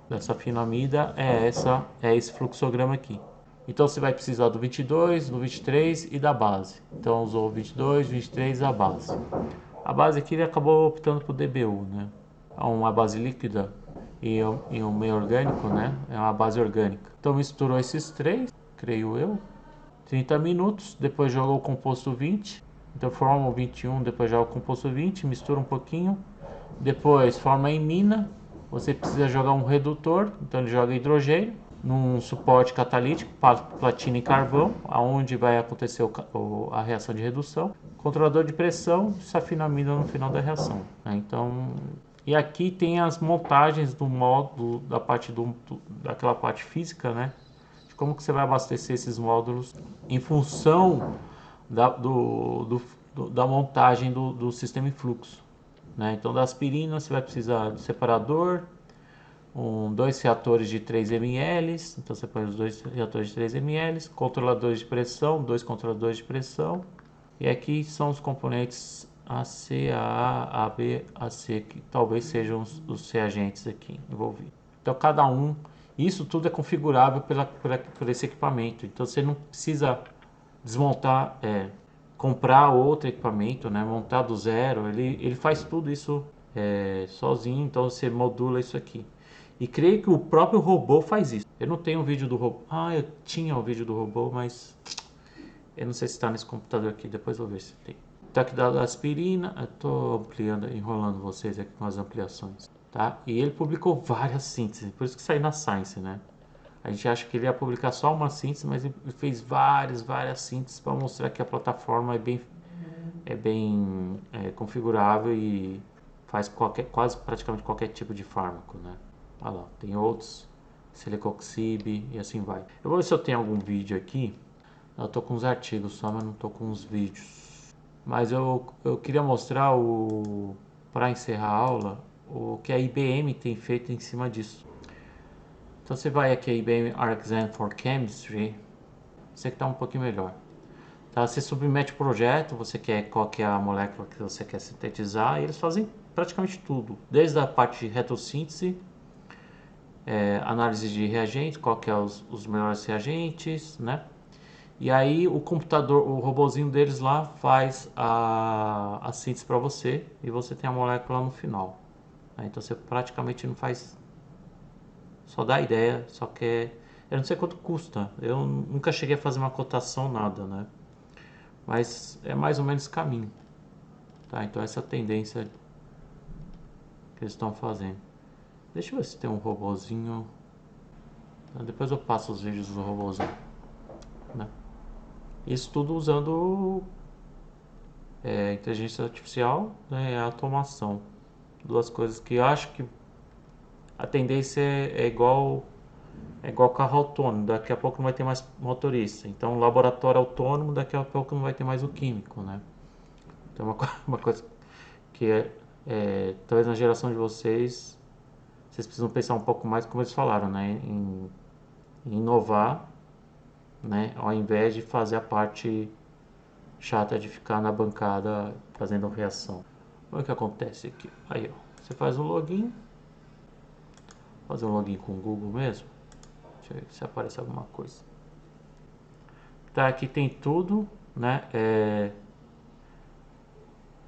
Da safinamida é esse fluxograma aqui. Então você vai precisar do 22, do 23 e da base. Então usou 22, 23 e a base. A base aqui ele acabou optando por DBU, né? É uma base líquida e um meio orgânico, né? É uma base orgânica. Então misturou esses três, creio eu. 30 minutos, depois joga o composto 20. Então forma o 21, depois joga o composto 20, mistura um pouquinho. Depois forma em mina, você precisa jogar um redutor, então ele joga hidrogênio num suporte catalítico, platina e carvão, aonde vai acontecer a reação de redução. Controlador de pressão, safenamida no final da reação, né? Então, e aqui tem as montagens do módulo, daquela parte física, né? De como que você vai abastecer esses módulos em função da montagem do sistema em fluxo, né? Então, da aspirina você vai precisar do separador, dois reatores de 3 ml, então você põe os dois reatores de 3 ml, controladores de pressão, dois controladores de pressão, e aqui são os componentes AC, AA, AB, AC, que talvez sejam os reagentes aqui envolvidos. Então cada um, isso tudo é configurável por esse equipamento, então você não precisa desmontar, comprar outro equipamento, né, montar do zero, ele faz tudo isso sozinho, então você modula isso aqui. E creio que o próprio robô faz isso. Eu não tenho um vídeo do robô. Ah, eu tinha o vídeo do robô, mas eu não sei se está nesse computador aqui. Depois eu vou ver se tem. Tá aqui da aspirina. Eu tô ampliando, enrolando vocês aqui com as ampliações, tá? E ele publicou várias sínteses, por isso que saiu na Science, né? A gente acha que ele ia publicar só uma síntese, mas ele fez várias sínteses para mostrar que a plataforma é bem configurável e faz quase praticamente qualquer tipo de fármaco, né? Olha lá, tem outros, Celecoxib e assim vai. Eu vou ver se eu tenho algum vídeo aqui. Eu tô com uns artigos só, mas não tô com os vídeos. Mas eu queria mostrar para encerrar a aula, o que a IBM tem feito em cima disso. Então você vai aqui a IBM ArcZen for Chemistry, você que está um pouquinho melhor. Tá? Você submete o projeto, você quer qual que é a molécula que você quer sintetizar, e eles fazem praticamente tudo, desde a parte de retrossíntese, análise de reagentes, qual que é os melhores reagentes, né? E aí o computador, o robozinho deles lá faz a síntese para você e você tem a molécula no final, né? Então você praticamente não faz, só dá ideia, só quer. Eu não sei quanto custa, eu nunca cheguei a fazer uma cotação, nada, né? Mas é mais ou menos esse caminho, tá? Então essa é a tendência que eles estão fazendo. Deixa eu ver se tem um robozinho. Depois eu passo os vídeos do robozinho, né? Isso tudo usando inteligência artificial, né, e a automação. Duas coisas que eu acho que a tendência é igual carro autônomo. Daqui a pouco não vai ter mais motorista. Então, laboratório autônomo, daqui a pouco não vai ter mais o químico, né? Então, uma coisa que talvez na geração de vocês precisam pensar um pouco mais, como eles falaram, né? Em inovar, né? Ao invés de fazer a parte chata de ficar na bancada fazendo reação. Olha o que acontece aqui. Aí, ó, você faz um login, fazer um login com o Google mesmo. Deixa eu ver se aparece alguma coisa. Tá, aqui tem tudo, né?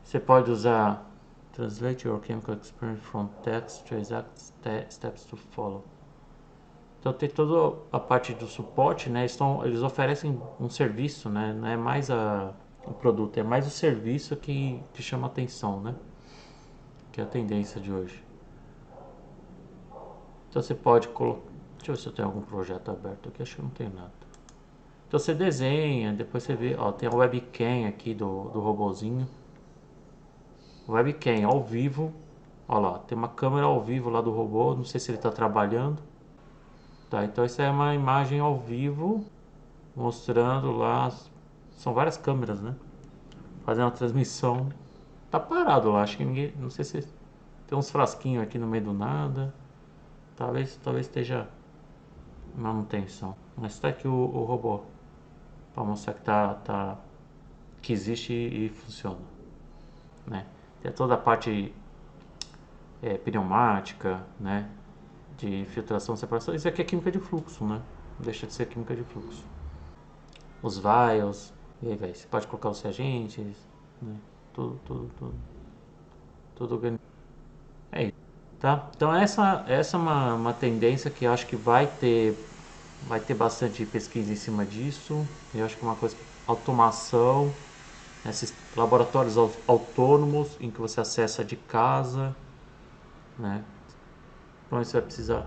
Você pode usar Translate your chemical experience from text to exact steps to follow. Então tem toda a parte do suporte, né? Eles oferecem um serviço, né? Não é mais o produto, é mais o serviço que chama atenção, né? Que é a tendência de hoje. Então você pode colocar. Deixa eu ver se eu tenho algum projeto aberto aqui, acho que não tem nada. Então você desenha, depois você vê, ó, tem a webcam aqui do robozinho. Webcam ao vivo. Ó lá, tem uma câmera ao vivo lá do robô, não sei se ele está trabalhando. Tá, então essa é uma imagem ao vivo mostrando lá, são várias câmeras, né? Fazendo a transmissão. Tá parado lá, acho que ninguém, não sei se tem uns frasquinhos aqui no meio do nada. Talvez esteja manutenção. Mas tá aqui o robô para mostrar que existe e funciona, né? Tem toda a parte pneumática, né? De filtração, separação. Isso aqui é química de fluxo, né? Não deixa de ser química de fluxo. Os vials, e aí vai. Você pode colocar os reagentes, né? Tudo organizado. É isso, tá? Então essa é uma tendência que eu acho que vai ter bastante pesquisa em cima disso. Eu acho que é uma coisa, automação, esses laboratórios autônomos em que você acessa de casa, né? Então você vai precisar.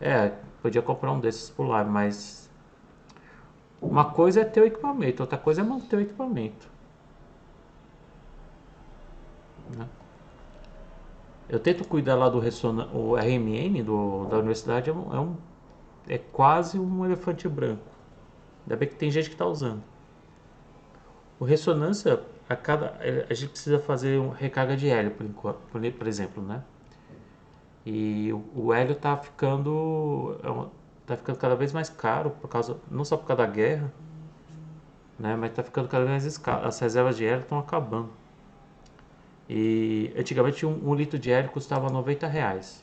É, podia comprar um desses por lá, mas uma coisa é ter o equipamento, outra coisa é manter o equipamento, né? Eu tento cuidar lá do o RMN da universidade é quase um elefante branco. Ainda bem que tem gente que está usando. O ressonância, a gente precisa fazer uma recarga de hélio, por exemplo, né? E o hélio tá ficando cada vez mais caro, não só por causa da guerra, né? Mas tá ficando cada vez mais caro. As reservas de hélio estão acabando. E antigamente um litro de hélio custava R$ 90.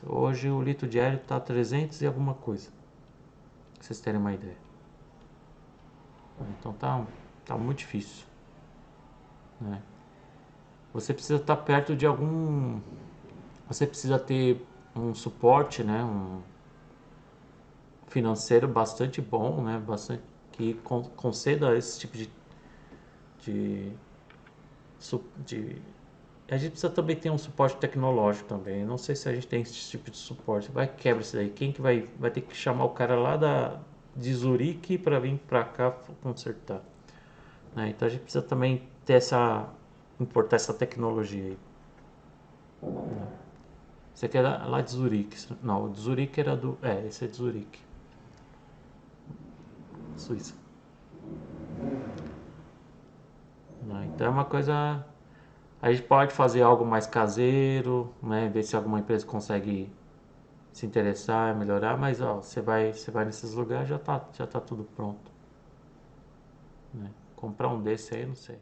Hoje o litro de hélio está 300 e alguma coisa. Pra vocês terem uma ideia. Então tá muito difícil, né? Você precisa estar perto de algum. Você precisa ter um suporte, né? Um financeiro bastante bom, né? Bastante que conceda esse tipo de, de. A gente precisa também ter um suporte tecnológico também. Não sei se a gente tem esse tipo de suporte. Vai quebra isso daí. Quem que vai ter que chamar o cara lá de Zurique para vir para cá consertar, né? Então a gente precisa também ter importar essa tecnologia aí. Esse aqui é lá de Zurique. Não, o de Zurique era do. Esse é de Zurique, Suíça. Né? Então é uma coisa. A gente pode fazer algo mais caseiro, né? Ver se alguma empresa consegue se interessar, melhorar, mas ó, você vai nesses lugares já tá tudo pronto, né? Comprar um desse aí, não sei.